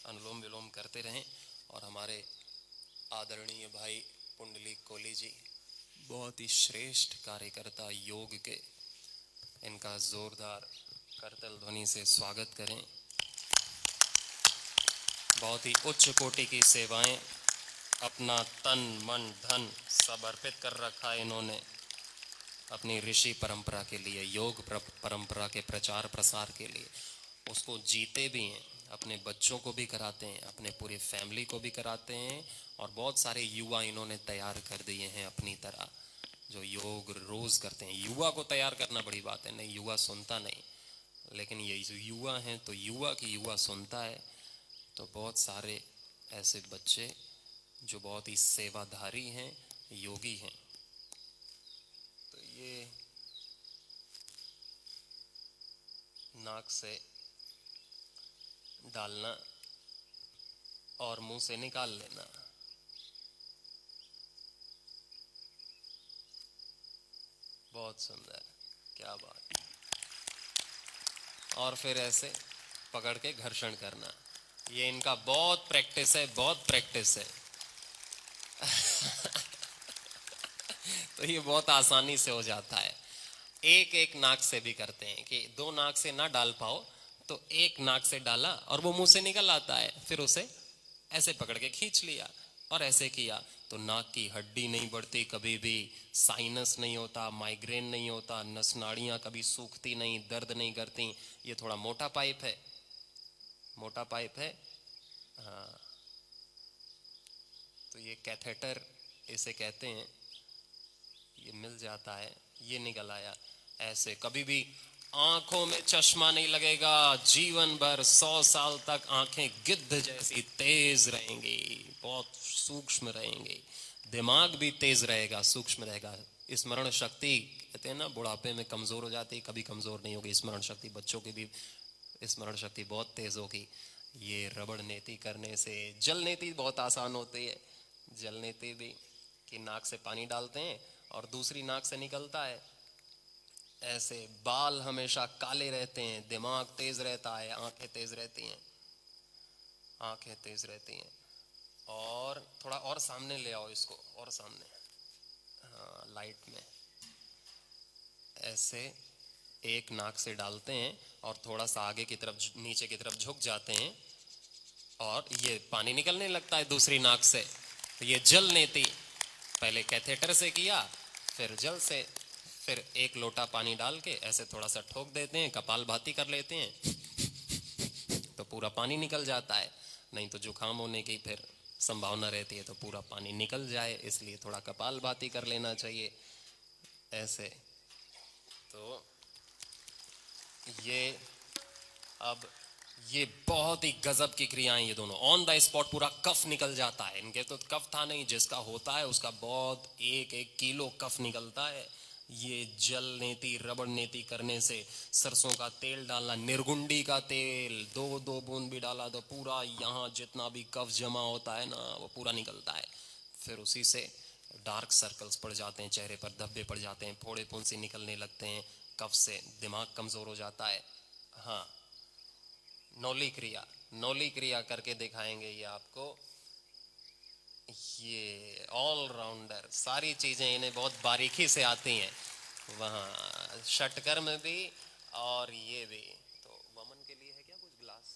अनुलोम विलोम करते रहें। और हमारे आदरणीय भाई पुंडलीक कोहली जी बहुत ही श्रेष्ठ कार्यकर्ता योग के, इनका जोरदार करतल ध्वनि से स्वागत करें। बहुत ही उच्च कोटि की सेवाएं, अपना तन मन धन सब अर्पित कर रखा है इन्होंने अपनी ऋषि परंपरा के लिए, योग परंपरा के प्रचार प्रसार के लिए। उसको जीते भी हैं, अपने बच्चों को भी कराते हैं, अपने पूरी फैमिली को भी कराते हैं। और बहुत सारे युवा इन्होंने तैयार कर दिए हैं अपनी तरह, जो योग रोज करते हैं। युवा को तैयार करना बड़ी बात है, नहीं युवा सुनता नहीं, लेकिन ये जो युवा हैं तो युवा की युवा सुनता है। तो बहुत सारे ऐसे बच्चे जो बहुत ही सेवाधारी हैं, योगी हैं। तो ये नाक से डालना और मुंह से निकाल लेना। बहुत सुंदर, क्या बात। और फिर ऐसे पकड़ के घर्षण करना। ये इनका बहुत प्रैक्टिस है, बहुत प्रैक्टिस है। तो ये बहुत आसानी से हो जाता है। एक एक नाक से भी करते हैं कि दो नाक से ना डाल पाओ तो एक नाक से डाला और वो मुंह से निकल आता है, फिर उसे ऐसे पकड़ के खींच लिया और ऐसे किया तो नाक की हड्डी नहीं बढ़ती कभी भी, साइनस नहीं होता, माइग्रेन नहीं होता, नस नाड़ियां कभी सूखती नहीं, दर्द नहीं करती। ये थोड़ा मोटा पाइप है, मोटा पाइप है। हाँ, तो ये कैथेटर इसे कहते हैं। ये मिल जाता है, ये निकल आया। ऐसे कभी भी आंखों में चश्मा नहीं लगेगा, जीवन भर 100 साल तक आंखें गिद्ध जैसी तेज रहेंगी, बहुत सूक्ष्म रहेंगी। दिमाग भी तेज रहेगा, सूक्ष्म रहेगा। स्मरण शक्ति कहते हैं ना, बुढ़ापे में कमजोर हो जाती है, कभी कमजोर नहीं होगी स्मरण शक्ति। बच्चों की भी स्मरण शक्ति बहुत तेज होगी ये रबड़ नेति करने से। जल नेति बहुत आसान होती है। जल नेति भी कि नाक से पानी डालते हैं और दूसरी नाक से निकलता है। ऐसे बाल हमेशा काले रहते हैं, दिमाग तेज रहता है, आंखें तेज रहती हैं, आंखें तेज रहती हैं। और थोड़ा और सामने ले आओ इसको, और सामने, हाँ लाइट में। ऐसे एक नाक से डालते हैं और थोड़ा सा आगे की तरफ, नीचे की तरफ झुक जाते हैं और ये पानी निकलने लगता है दूसरी नाक से। तो ये जल नेति, पहले कैथेटर से किया, फिर जल से, फिर एक लोटा पानी डाल के ऐसे थोड़ा सा ठोक देते हैं, कपालभाति कर लेते हैं तो पूरा पानी निकल जाता है। नहीं तो जुकाम होने की फिर संभावना रहती है, तो पूरा पानी निकल जाए, इसलिए थोड़ा कपालभाति कर लेना चाहिए ऐसे। तो ये अब ये बहुत ही गजब की क्रियाएं, ये दोनों ऑन द स्पॉट पूरा कफ निकल जाता है। इनके तो कफ था नहीं, जिसका होता है उसका बहुत 1-1 किलो कफ निकलता है। ये जल नेति रबड़ नेति करने से, सरसों का तेल डालना, निर्गुंडी का तेल 2-2 बूंद भी डाला तो पूरा यहाँ जितना भी कफ जमा होता है ना वो पूरा निकलता है। फिर उसी से डार्क सर्कल्स पड़ जाते हैं, चेहरे पर धब्बे पड़ जाते हैं, फोड़े फुंसी निकलने लगते हैं कफ से, दिमाग कमजोर हो जाता है। हाँ, नौली क्रिया, नौली क्रिया करके दिखाएंगे ये आपको। ये ऑलराउंडर, सारी चीजें इन्हें बहुत बारीकी से आती हैं, वहाँ षटकर में भी और ये भी। तो वमन के लिए है क्या कुछ ग्लास?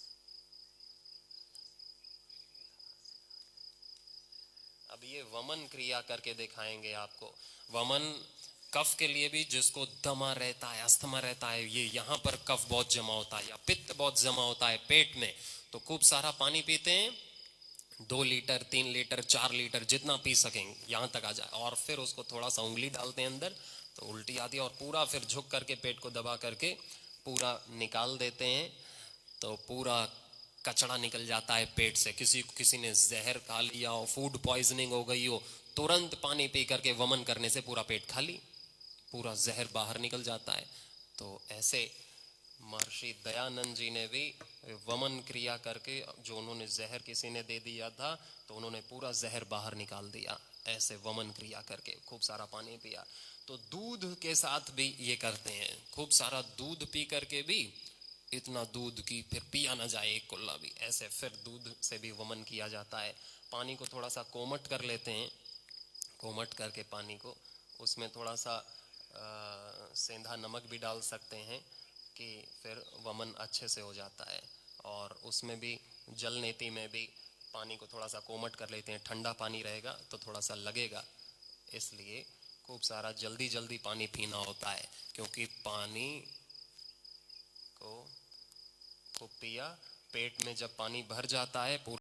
अब ये वमन क्रिया करके दिखाएंगे आपको। वमन कफ के लिए भी, जिसको दमा रहता है, अस्थमा रहता है, ये यहाँ पर कफ बहुत जमा होता है या पित्त बहुत जमा होता है पेट में, तो खूब सारा पानी पीते हैं, 2 लीटर 3 लीटर 4 लीटर जितना पी सकेंगे, यहाँ तक आ जाए। और फिर उसको थोड़ा सा उंगली डालते हैं अंदर तो उल्टी आती है, और पूरा फिर झुक करके पेट को दबा करके पूरा निकाल देते हैं तो पूरा कचड़ा निकल जाता है पेट से। किसी ने जहर खा लिया हो, फूड पॉइजनिंग हो गई हो, तुरंत पानी पी करके वमन करने से पूरा पेट खाली, पूरा जहर बाहर निकल जाता है। तो ऐसे महर्षि दयानंद जी ने भी वमन क्रिया करके, जो उन्होंने जहर किसी ने दे दिया था तो उन्होंने पूरा जहर बाहर निकाल दिया, ऐसे वमन क्रिया करके खूब सारा पानी पिया। तो दूध के साथ भी ये करते हैं, खूब सारा दूध पी करके भी इतना दूध की फिर पिया ना जाए एक कुल्ला भी, ऐसे फिर दूध से भी वमन किया जाता है। पानी को थोड़ा सा कोमट कर लेते हैं, कोमट करके पानी को उसमें थोड़ा सा सेंधा नमक भी डाल सकते हैं कि फिर वमन अच्छे से हो जाता है। और उसमें भी जल नेति में भी पानी को थोड़ा सा कोमट कर लेते हैं, ठंडा पानी रहेगा तो थोड़ा सा लगेगा, इसलिए खूब सारा जल्दी जल्दी पानी पीना होता है। क्योंकि पानी को पिया, पेट में जब पानी भर जाता है पूरा